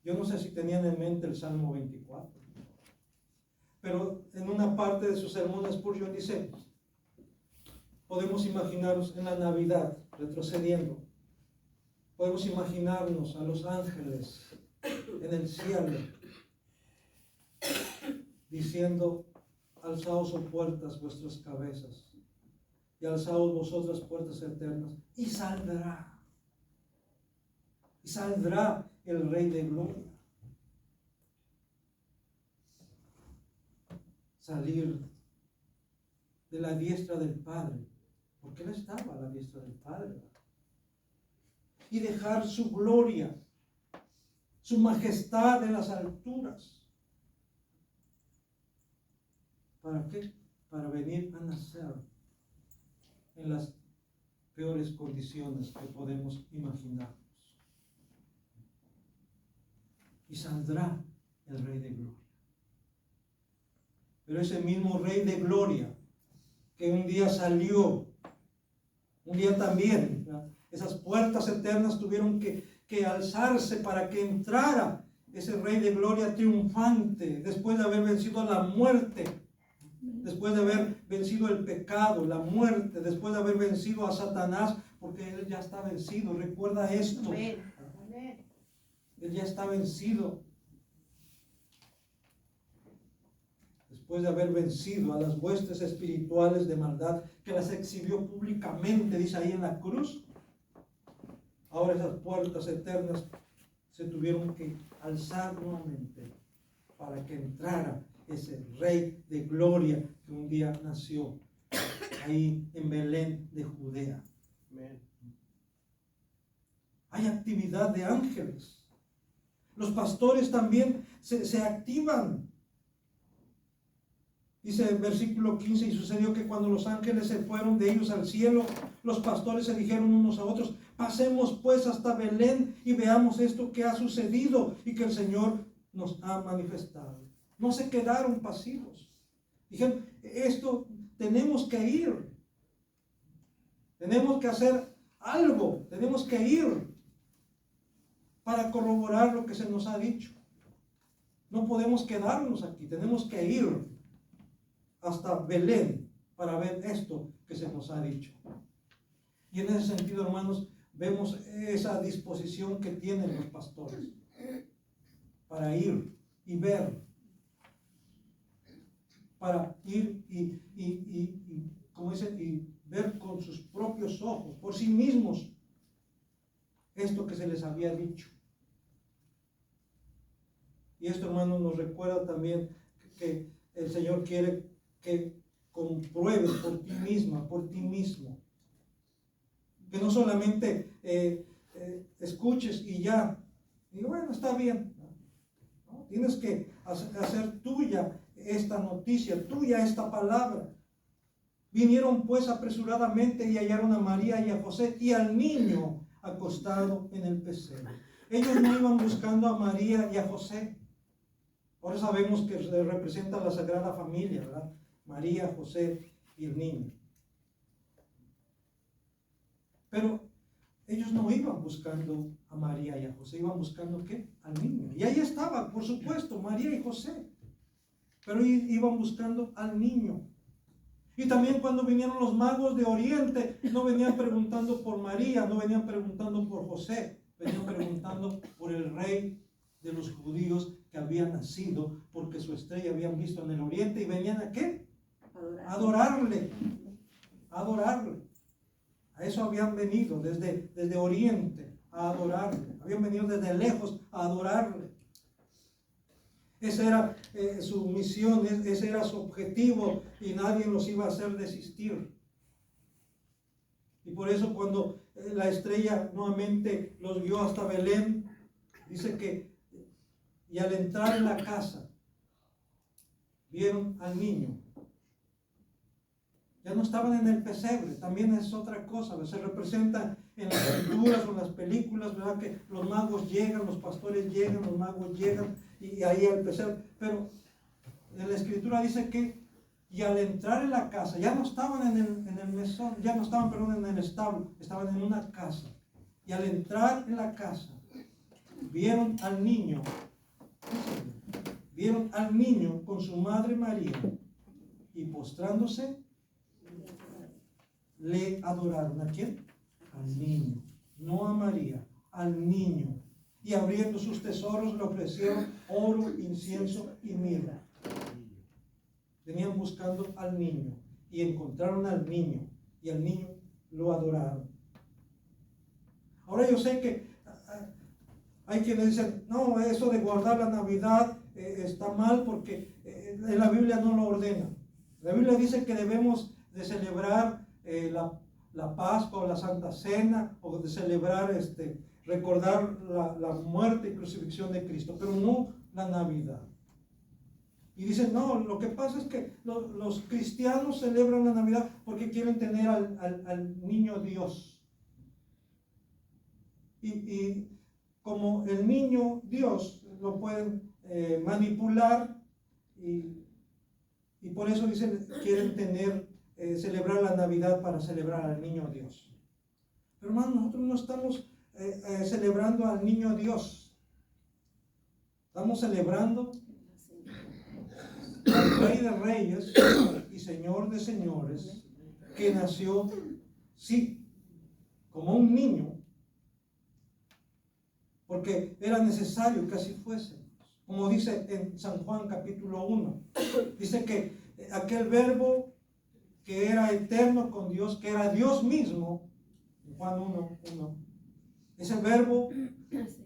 Yo no sé si tenían en mente el Salmo 24. Pero en una parte de sus sermones, Spurgeon dice, podemos imaginarnos en la Navidad, retrocediendo, podemos imaginarnos a los ángeles en el cielo, diciendo, alzaos, oh puertas, vuestras cabezas, y alzaos vosotras puertas eternas, y saldrá el Rey de Gloria. Salir de la diestra del Padre, porque Él estaba a la diestra del Padre, y dejar su gloria, su majestad en las alturas. ¿Para qué? Para venir a nacer en las peores condiciones que podemos imaginarnos. Y saldrá el Rey de Gloria. Pero ese mismo Rey de Gloria que un día salió, un día también, ¿verdad? Esas puertas eternas tuvieron que alzarse para que entrara ese Rey de Gloria triunfante, después de haber vencido a la muerte, después de haber vencido el pecado, la muerte, después de haber vencido a Satanás, porque Él ya está vencido. Recuerda esto. Amén. Él ya está vencido. Después de haber vencido a las huestes espirituales de maldad, que las exhibió públicamente, dice ahí en la cruz, ahora esas puertas eternas se tuvieron que alzar nuevamente para que entrara ese Rey de gloria que un día nació ahí en Belén de Judea. Amén. Hay actividad de ángeles. Los pastores también se activan. Dice el versículo 15, y sucedió que cuando los ángeles se fueron de ellos al cielo, los pastores se dijeron unos a otros, pasemos pues hasta Belén y veamos esto que ha sucedido y que el Señor nos ha manifestado. No se quedaron pasivos. Dijeron, esto tenemos que ir. Tenemos que hacer algo. Tenemos que ir para corroborar lo que se nos ha dicho. No podemos quedarnos aquí. Tenemos que ir hasta Belén para ver esto que se nos ha dicho. Y en ese sentido, hermanos, vemos esa disposición que tienen los pastores para ir y ver, para ir como dice, y ver con sus propios ojos, por sí mismos, esto que se les había dicho. Y esto, hermanos, nos recuerda también que el Señor quiere que compruebes por ti misma, por ti mismo. Que no solamente escuches y ya. Y bueno, está bien. ¿No? Tienes que hacer tuya esta noticia, tuya esta palabra. Vinieron pues apresuradamente y hallaron a María y a José y al niño acostado en el pesebre. Ellos no iban buscando a María y a José. Ahora sabemos que representa la Sagrada Familia, ¿verdad? María, José y el niño. Pero ellos no iban buscando a María y a José, iban buscando ¿qué? Al niño. Y ahí estaban, por supuesto, María y José. Pero iban buscando al niño. Y también cuando vinieron los magos de Oriente, no venían preguntando por María, no venían preguntando por José, venían preguntando por el rey de los judíos que había nacido, porque su estrella habían visto en el Oriente y venían ¿a qué? Adorarle. Adorarle. A eso habían venido desde Oriente a adorarle. Habían venido desde lejos a adorarle. Esa era su misión, ese era su objetivo y nadie los iba a hacer desistir. Y por eso cuando la estrella nuevamente los guió hasta Belén, dice que y al entrar en la casa vieron al niño. Ya no estaban en el pesebre, también es otra cosa, se representa en las pinturas o en las películas, ¿verdad? Que los magos llegan, los pastores llegan, los magos llegan y ahí al pesebre. Pero en la escritura dice que y al entrar en la casa, ya no estaban en el mesón, ya no estaban, perdón, en el establo, estaban en una casa. Y al entrar en la casa, vieron al niño con su madre María y postrándose, le adoraron. ¿A quién? Al niño, no a María, al niño. Y abriendo sus tesoros le ofrecieron oro, incienso y mirra. Venían buscando al niño y encontraron al niño y al niño lo adoraron. Ahora yo sé que hay quienes dicen, no, eso de guardar la Navidad está mal porque la Biblia no lo ordena. La Biblia dice que debemos de celebrar la Pascua o la Santa Cena o de celebrar, recordar la muerte y crucifixión de Cristo, pero no la Navidad. Y dicen, no, lo que pasa es que los cristianos celebran la Navidad porque quieren tener al niño Dios. Y como el niño Dios lo pueden manipular y por eso dicen, quieren celebrar la Navidad para celebrar al niño Dios. Pero hermanos, nosotros no estamos celebrando al niño Dios. Estamos celebrando al Rey de Reyes y Señor de Señores, que nació, sí, como un niño, porque era necesario que así fuese. Como dice en San Juan capítulo 1, dice que aquel verbo que era eterno con Dios, que era Dios mismo, en Juan 1:1, Ese verbo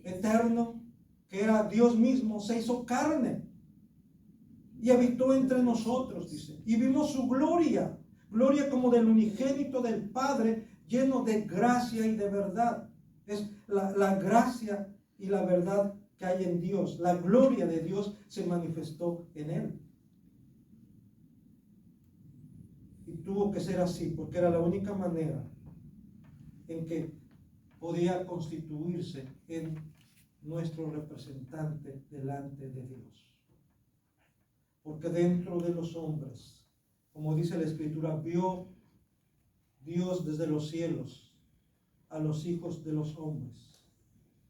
eterno que era Dios mismo se hizo carne y habitó entre nosotros, dice, y vimos su gloria, gloria como del unigénito del Padre, lleno de gracia y de verdad. Es la gracia y la verdad que hay en Dios. La gloria de Dios se manifestó en él. Y tuvo que ser así, porque era la única manera en que podía constituirse en nuestro representante delante de Dios. Porque dentro de los hombres, como dice la Escritura, vio Dios desde los cielos a los hijos de los hombres,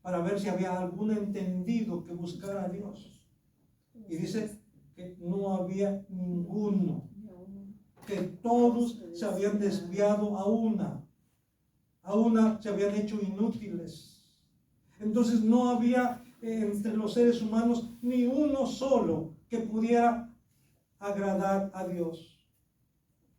para ver si había algún entendido que buscara a Dios. Y dice que no había ninguno, que todos se habían desviado a una se habían hecho inútiles. Entonces no había entre los seres humanos ni uno solo que pudiera agradar a Dios,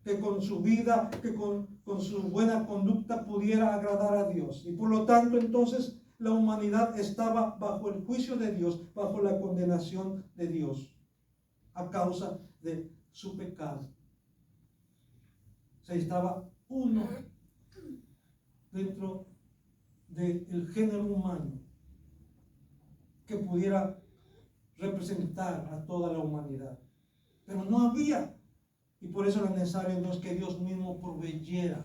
que con su vida, que con su buena conducta pudiera agradar a Dios. Y por lo tanto entonces la humanidad estaba bajo el juicio de Dios, bajo la condenación de Dios, a causa de su pecado. Se estaba uno dentro del género humano que pudiera representar a toda la humanidad, pero no había, y por eso era necesario entonces que Dios mismo proveyera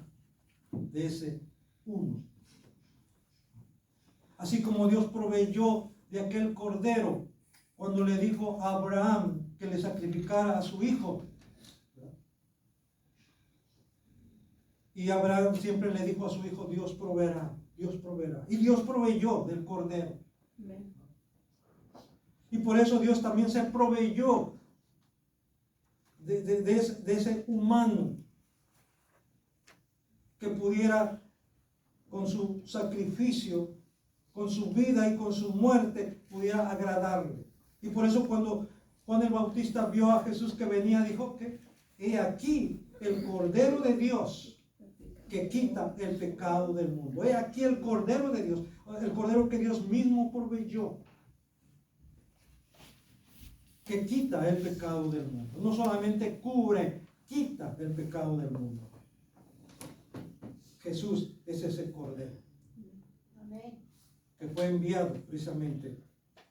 de ese uno. Así como Dios proveyó de aquel cordero cuando le dijo a Abraham que le sacrificara a su hijo. Y Abraham siempre le dijo a su hijo, Dios proveerá, Dios proveerá. Y Dios proveyó del cordero. Y por eso Dios también se proveyó de ese humano que pudiera con su sacrificio, con su vida y con su muerte, pudiera agradarle. Y por eso cuando Juan el Bautista vio a Jesús que venía, dijo que he aquí el Cordero de Dios que quita el pecado del mundo. He aquí el Cordero de Dios, el Cordero que Dios mismo proveyó, que quita el pecado del mundo. No solamente cubre, quita el pecado del mundo. Jesús es ese Cordero. Amén. Que fue enviado precisamente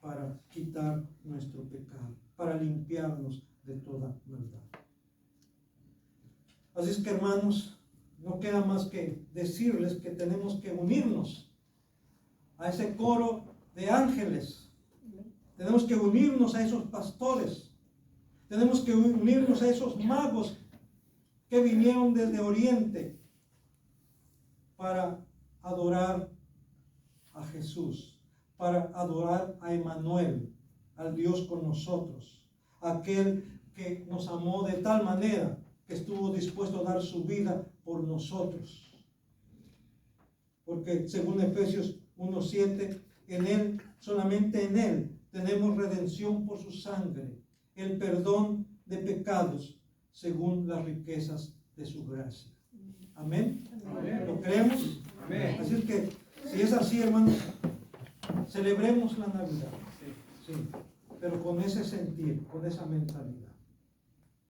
para quitar nuestro pecado, para limpiarnos de toda maldad. Así es que, hermanos, no queda más que decirles que tenemos que unirnos a ese coro de ángeles. Tenemos que unirnos a esos pastores. Tenemos que unirnos a esos magos que vinieron desde Oriente para adorar a Jesús, para adorar a Emmanuel, al Dios con nosotros, aquel que nos amó de tal manera que estuvo dispuesto a dar su vida por nosotros. Porque según Efesios 1:7, en Él, solamente en Él, tenemos redención por su sangre, el perdón de pecados, según las riquezas de su gracia. Amén. Amén. ¿Lo creemos? Amén. Así es que, si es así, hermanos, celebremos la Navidad. Sí, pero con ese sentir, con esa mentalidad.